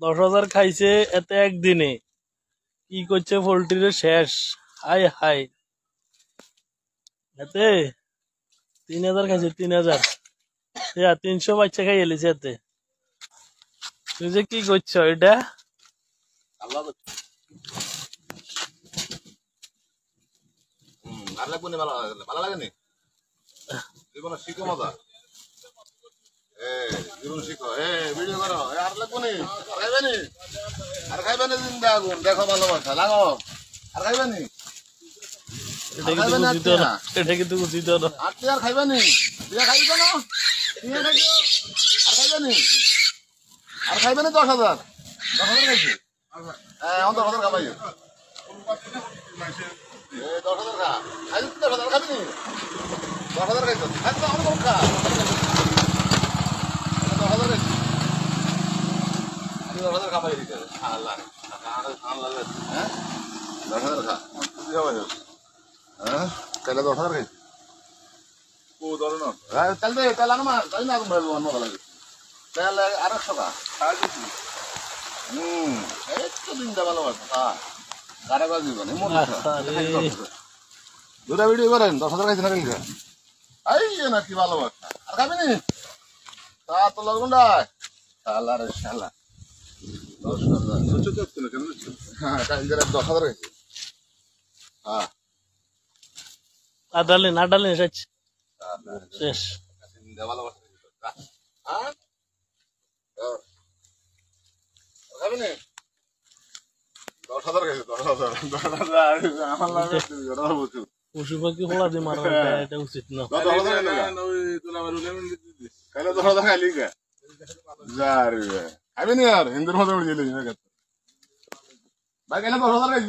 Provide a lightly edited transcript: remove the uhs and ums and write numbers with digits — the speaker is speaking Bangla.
10,000 খাইছে এতে একদিনে। কি করছে পোল্ট্রির শেষ। হাই হাই, এতে 3,000 খাইছে, 3,000। 300 বাচ্চা খাই এলিছে এতে। তুই যে কি করছো এটা? আর লাগবে না, ভালো লাগেনি জীবনে শিখো মজা। জীবন শিখো, ভিডিও করো, আর লাগবে নি, খাইবে নি, আর খাইবে নি, জিন্দা আগুন দেখো ভালোবাসা লাগো, আর খাইবে নি, এটা কিন্তু উচিত না। আর তুই আর খাইবে নি, তুই খাইবি কেন, তুই খাইবি আর খাইবে নি, আর খাইবে নি 10,000 খাইছি। আমার 10,000 খাবাই, 10,000 খা, খাইছি 10,000 খাবি নি, 10,000 খাইছ, খাইছি তো আমার খা, 10,000 খাইছি, 10,000 খাবাই দিতে আল্লাহ, হ্যাঁ 10,000 খা, তুই খাবাই হ্যাঁ, তাহলে 10,000 খাইছি। ও ধরো না, তাহলে তাহলে আনো মা, তাই না মজা লাগে, তাহলে 800 টাকা এই তো দিনটা ভালোবাসা, হ্যাঁ গাড়া গাছ দিবেন দুটা ভিডিও করেন 10,000 খাইছি না কালকে, এই না কি ভালোবাসা, আর খাবি নি তা তো লাগবে না শালা রে শালা, 10,000 হ্যাঁ কালকে 10,000 খাইছি, হ্যাঁ আডালেন শেষ। ভালোবাসা হ্যাঁ খাবি নি 10,000 খাইছি, 10,000 আমার লাগে পশু পাখি হোলা দিয়ে মারা এটা উচিত না। 10,000 খাইলি কে যার খাবি নি আর হিন্দুর মতো উড়ে গেলি ভাই, 10,000 খাইছি।